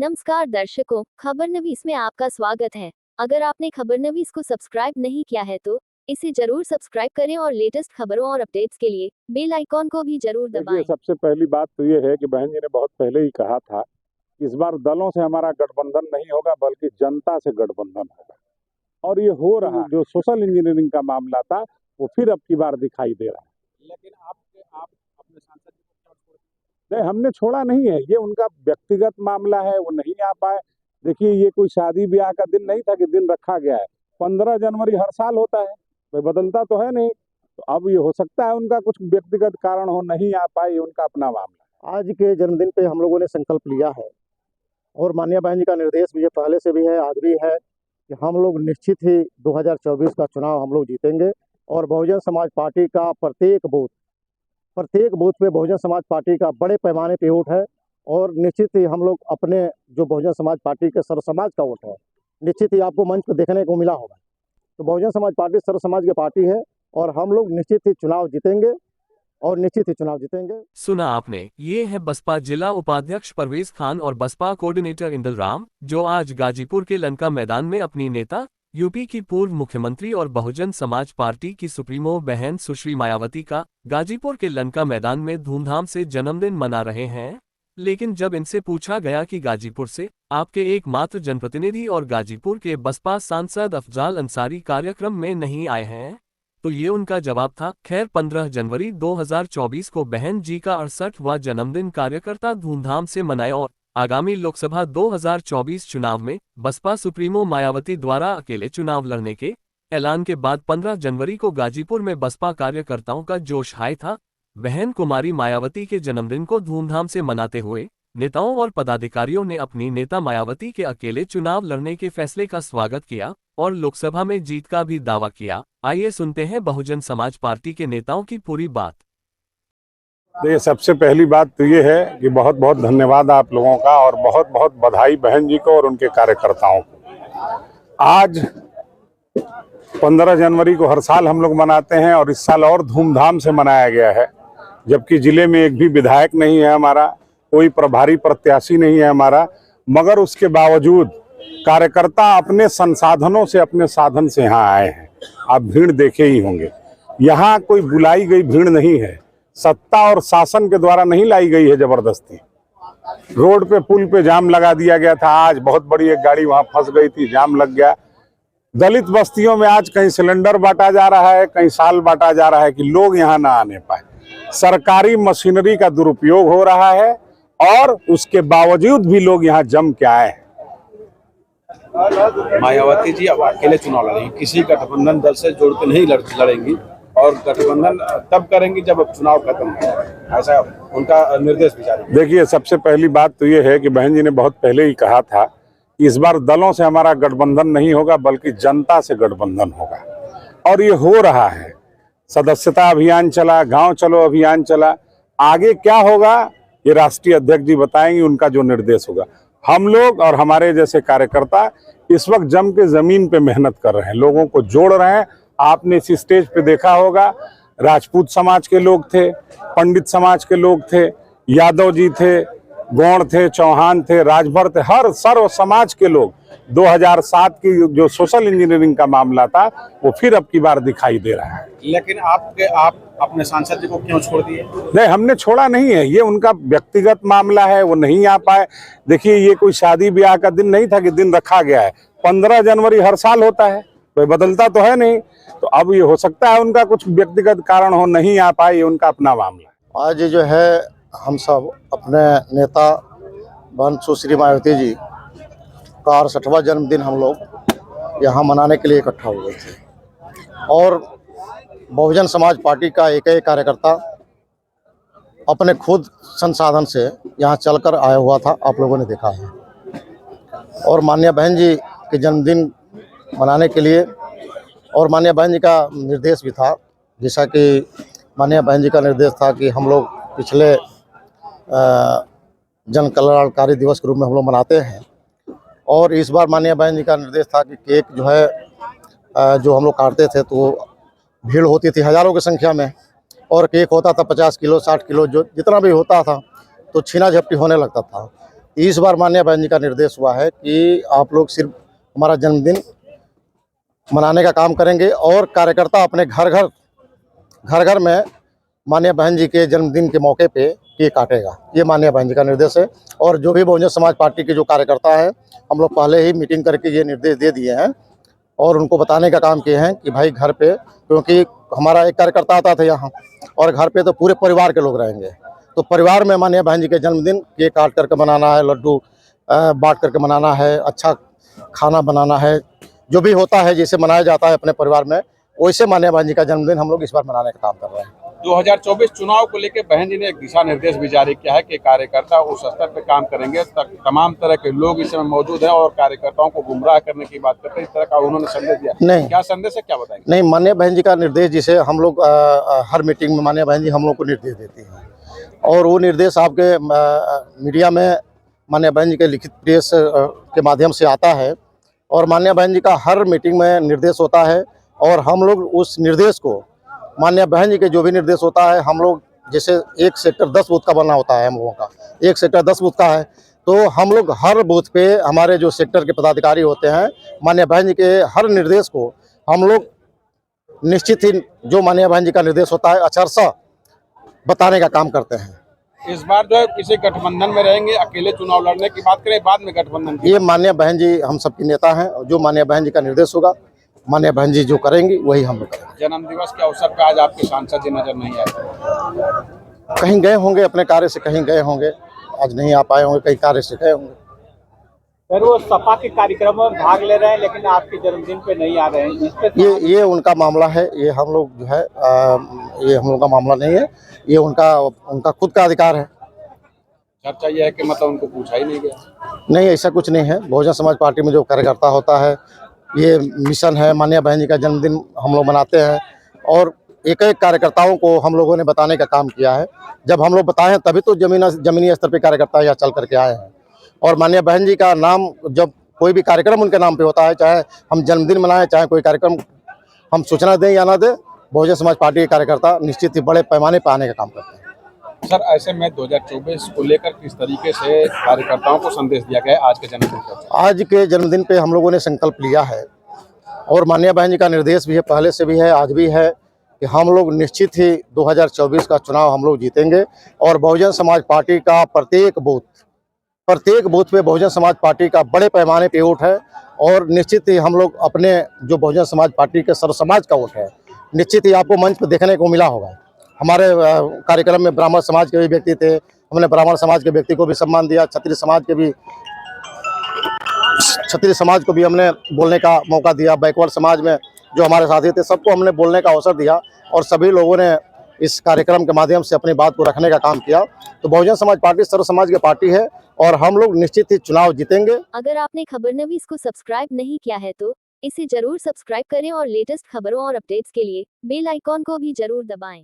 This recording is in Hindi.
नमस्कार दर्शकों, खबरनवीस में आपका स्वागत है। अगर आपने खबरनवीस को सब्सक्राइब नहीं किया है तो इसे जरूर सब्सक्राइब करें और लेटेस्ट खबरों और अपडेट्स के लिए बेल आइकॉन को भी जरूर दबाएं। सबसे पहली बात तो ये है कि बहन जी ने बहुत पहले ही कहा था, इस बार दलों से हमारा गठबंधन नहीं होगा बल्कि जनता से गठबंधन होगा, और ये हो रहा। जो सोशल इंजीनियरिंग का मामला था वो फिर अब की बार दिखाई दे रहा है। लेकिन आप अपने सांसद जी को क्यों छोड़ दिए? नहीं, हमने छोड़ा नहीं है, ये उनका व्यक्तिगत मामला है, वो नहीं आ पाए। देखिए, ये कोई शादी ब्याह का दिन नहीं था कि दिन रखा गया है। 15 जनवरी हर साल होता है, कोई बदलता तो है नहीं। तो अब ये हो सकता है उनका कुछ व्यक्तिगत कारण हो, नहीं आ पाए, ये उनका अपना मामला। आज के जन्मदिन पे हम लोगों ने संकल्प लिया है और माननीय बहन जी का निर्देश भी है, पहले से भी है, आज भी है, कि हम लोग निश्चित ही 2024 का चुनाव हम लोग जीतेंगे। और बहुजन समाज पार्टी का प्रत्येक बूथ पे बहुजन समाज पार्टी का बड़े पैमाने पे वोट है। और निश्चित ही हम लोग अपने जो बहुजन समाज पार्टी के सर्व समाज का वोट है, निश्चित ही आपको मंच पर देखने को मिला होगा। तो बहुजन समाज पार्टी सर्व समाज की पार्टी है और हम लोग निश्चित ही चुनाव जीतेंगे और निश्चित ही चुनाव जीतेंगे। सुना आपने, ये है बसपा जिला उपाध्यक्ष परवेज खान और बसपा कोऑर्डिनेटर इंदल राम, जो आज गाजीपुर के लंका मैदान में अपनी नेता, यूपी की पूर्व मुख्यमंत्री और बहुजन समाज पार्टी की सुप्रीमो बहन सुश्री मायावती का गाजीपुर के लंका मैदान में धूमधाम से जन्मदिन मना रहे हैं। लेकिन जब इनसे पूछा गया कि गाजीपुर से आपके एकमात्र जनप्रतिनिधि और गाजीपुर के बसपा सांसद अफजाल अंसारी कार्यक्रम में नहीं आए हैं, तो ये उनका जवाब था। खैर, 15 जनवरी 2024 को बहन जी का 68वां जन्मदिन कार्यकर्ता धूमधाम से मनाए और आगामी लोकसभा 2024 चुनाव में बसपा सुप्रीमो मायावती द्वारा अकेले चुनाव लड़ने के ऐलान के बाद 15 जनवरी को गाजीपुर में बसपा कार्यकर्ताओं का जोश हाई था। बहन कुमारी मायावती के जन्मदिन को धूमधाम से मनाते हुए नेताओं और पदाधिकारियों ने अपनी नेता मायावती के अकेले चुनाव लड़ने के फैसले का स्वागत किया और लोकसभा में जीत का भी दावा किया। आइए सुनते हैं बहुजन समाज पार्टी के नेताओं की पूरी बात। देखिए, सबसे पहली बात तो ये है कि बहुत बहुत धन्यवाद आप लोगों का और बहुत बहुत बधाई बहन जी को और उनके कार्यकर्ताओं को। आज 15 जनवरी को हर साल हम लोग मनाते हैं और इस साल और धूमधाम से मनाया गया है, जबकि जिले में एक भी विधायक नहीं है हमारा, कोई प्रभारी प्रत्याशी नहीं है हमारा, मगर उसके बावजूद कार्यकर्ता अपने संसाधनों से, अपने साधन से यहाँ आए हैं। आप भीड़ देखे ही होंगे, यहाँ कोई बुलाई गई भीड़ नहीं है, सत्ता और शासन के द्वारा नहीं लाई गई है जबरदस्ती। रोड पे, पुल पे जाम लगा दिया गया था, आज बहुत बड़ी एक गाड़ी वहां फंस गई थी, जाम लग गया। दलित बस्तियों में आज कहीं सिलेंडर बांटा जा रहा है, कहीं साल बांटा जा रहा है कि लोग यहाँ ना आने पाए। सरकारी मशीनरी का दुरुपयोग हो रहा है और उसके बावजूद भी लोग यहाँ जम के आए हैं। मायावती जी अब अकेले चुनाव लड़ेंगी, किसी गठबंधन दल से जोड़ के नहीं लड़ेंगी और गठबंधन तब करेंगी जब अब चुनाव खत्म हो, ऐसा उनका निर्देश भी जारी। देखिए, सबसे पहली बात तो ये है कि बहन जी ने बहुत पहले ही कहा था, इस बार दलों से हमारा गठबंधन नहीं होगा बल्कि जनता से गठबंधन होगा, और ये हो रहा है। सदस्यता अभियान चला, गांव चलो अभियान चला, आगे क्या होगा ये राष्ट्रीय अध्यक्ष जी बताएंगे, उनका जो निर्देश होगा। हम लोग और हमारे जैसे कार्यकर्ता इस वक्त जम के जमीन पे मेहनत कर रहे हैं, लोगों को जोड़ रहे हैं। आपने इस स्टेज पे देखा होगा, राजपूत समाज के लोग थे, पंडित समाज के लोग थे, यादव जी थे, गौड़ थे, चौहान थे, राजभर थे, हर सर्व समाज के लोग। 2007 की जो सोशल इंजीनियरिंग का मामला था वो फिर अब की बार दिखाई दे रहा है। लेकिन आप अपने सांसद जी को क्यों छोड़ दिए? नहीं, हमने छोड़ा नहीं है, ये उनका व्यक्तिगत मामला है, वो नहीं आ पाए। देखिए, ये कोई शादी ब्याह का दिन नहीं था कि दिन रखा गया है। 15 जनवरी हर साल होता है, कोई बदलता तो है नहीं। तो अब ये हो सकता है उनका कुछ व्यक्तिगत कारण हो, नहीं आ पाए, ये उनका अपना मामला है। आज जो है हम सब अपने नेता बहन सुश्री मायावती जी का 68वां जन्मदिन हम लोग यहाँ मनाने के लिए इकट्ठा हुए थे और बहुजन समाज पार्टी का एक कार्यकर्ता अपने खुद संसाधन से यहाँ चलकर आया हुआ था, आप लोगों ने देखा है। और माननीय बहन जी के जन्मदिन मनाने के लिए, और माननीय बहन जी का निर्देश भी था, जैसा कि माननीय बहन जी का निर्देश था कि हम लोग पिछले जन कल्याणकारी दिवस के रूप में हम लोग मनाते हैं। और इस बार माननीय बहन जी का निर्देश था कि केक जो है जो हम लोग काटते थे तो भीड़ होती थी हज़ारों की संख्या में, और केक होता था 50 किलो 60 किलो, जो जितना भी होता था तो छीना झपटी होने लगता था। इस बार माननीय बहन जी का निर्देश हुआ है कि आप लोग सिर्फ हमारा जन्मदिन मनाने का काम करेंगे और कार्यकर्ता अपने घर घर में माननीय बहन जी के जन्मदिन के मौके पे केक काटेगा। ये माननीय बहन जी का निर्देश है। और जो भी बहुजन समाज पार्टी के जो कार्यकर्ता हैं, हम लोग पहले ही मीटिंग करके ये निर्देश दे दिए हैं और उनको बताने का काम किए हैं कि भाई घर पे, क्योंकि हमारा एक कार्यकर्ता आता था यहाँ और घर पे तो पूरे परिवार के लोग रहेंगे, तो परिवार में माननीय बहन जी के जन्मदिन केक काट करके मनाना है, लड्डू बांट करके मनाना है, अच्छा खाना बनाना है, जो भी होता है जैसे मनाया जाता है अपने परिवार में, वैसे माननीय बहन जी का जन्मदिन हम लोग इस बार मनाने का काम कर रहे हैं। 2024 चुनाव को लेकर बहन जी ने एक दिशा निर्देश भी जारी किया है कि कार्यकर्ता उस स्तर पर काम करेंगे, तमाम तरह के लोग इस समय मौजूद हैं और कार्यकर्ताओं को गुमराह करने की बात करते हैं, इस तरह का उन्होंने संदेश दिया। नहीं, क्या संदेश है, क्या बताएंगे? नहीं, माननीय बहन जी का निर्देश जिसे हम लोग हर मीटिंग में माननीय बहन जी हम लोग को निर्देश देती हैं और वो निर्देश आपके मीडिया में माननीय बहन जी के लिखित प्रेस के माध्यम से आता है और माननीय बहन जी का हर मीटिंग में निर्देश होता है और हम लोग उस निर्देश को, माननीय बहन जी के जो भी निर्देश होता है, हम लोग जैसे एक सेक्टर 10 बूथ का बनना होता है, हम लोगों का एक सेक्टर 10 बूथ का है, तो हम लोग हर बूथ पे हमारे जो सेक्टर के पदाधिकारी होते हैं, माननीय बहन जी के हर निर्देश को हम लोग निश्चित ही जो माननीय बहन जी का निर्देश होता है अक्षरशः बताने का काम करते हैं। इस बार जो है किसी गठबंधन में रहेंगे, अकेले चुनाव लड़ने की बात करें, बाद में गठबंधन की? ये माननीय बहन जी हम सबकी नेता हैं और जो माननीय बहन जी का निर्देश होगा, माननीय बहन जी जो करेंगी वही हम लोग करेंगे। जन्म दिवस के अवसर पर आज आपके सांसद जी नजर नहीं आए? कहीं गए होंगे, अपने कार्य से कहीं गए होंगे, आज नहीं आ पाए होंगे, कहीं कार्य से गए होंगे। सर, वो सपा के कार्यक्रमों में भाग ले रहे हैं लेकिन आपके जन्मदिन पे नहीं आ रहे हैं, इस पे ये उनका मामला है, ये हम लोग जो है ये हम लोग का मामला नहीं है, ये उनका खुद का अधिकार है। चर्चा ये है कि मतलब उनको पूछा ही नहीं गया? नहीं, ऐसा कुछ नहीं है। बहुजन समाज पार्टी में जो कार्यकर्ता होता है, ये मिशन है, माननीय बहन जी का जन्मदिन हम लोग मनाते हैं और एक एक कार्यकर्ताओं को हम लोगों ने बताने का काम किया है। जब हम लोग बताए हैं तभी तो जमीनी स्तर पे कार्यकर्ता यहाँ चल करके आए हैं और माननीय बहन जी का नाम, जब कोई भी कार्यक्रम उनके नाम पे होता है, चाहे हम जन्मदिन मनाएं, चाहे कोई कार्यक्रम हम सूचना दें या ना दें, बहुजन समाज पार्टी के कार्यकर्ता निश्चित ही बड़े पैमाने पर आने का काम करते हैं। सर, ऐसे में 2024 को लेकर किस तरीके से कार्यकर्ताओं को संदेश दिया गया है आज के जन्मदिन पर? आज के जन्मदिन पे हम लोगों ने संकल्प लिया है और माननीय बहन जी का निर्देश भी है, पहले से भी है, आज भी है कि हम लोग निश्चित ही 2024 का चुनाव हम लोग जीतेंगे और बहुजन समाज पार्टी का प्रत्येक बूथ पे बहुजन समाज पार्टी का बड़े पैमाने पे वोट है और निश्चित ही हम लोग अपने जो बहुजन समाज पार्टी के सर्व समाज का वोट है, निश्चित ही आपको मंच पर देखने को मिला होगा। हमारे कार्यक्रम में ब्राह्मण समाज के भी व्यक्ति थे, हमने ब्राह्मण समाज के व्यक्ति को भी सम्मान दिया, क्षत्रिय समाज को भी हमने बोलने का मौका दिया, बैकवर्ड समाज में जो हमारे साथी थे सबको हमने बोलने का अवसर दिया और सभी लोगों ने इस कार्यक्रम के माध्यम से अपनी बात को रखने का काम किया। तो बहुजन समाज पार्टी सर्व समाज की पार्टी है और हम लोग निश्चित ही चुनाव जीतेंगे। अगर आपने खबरनवीस को सब्सक्राइब नहीं किया है तो इसे जरूर सब्सक्राइब करें और लेटेस्ट खबरों और अपडेट्स के लिए बेल आइकॉन को भी जरूर दबाएं।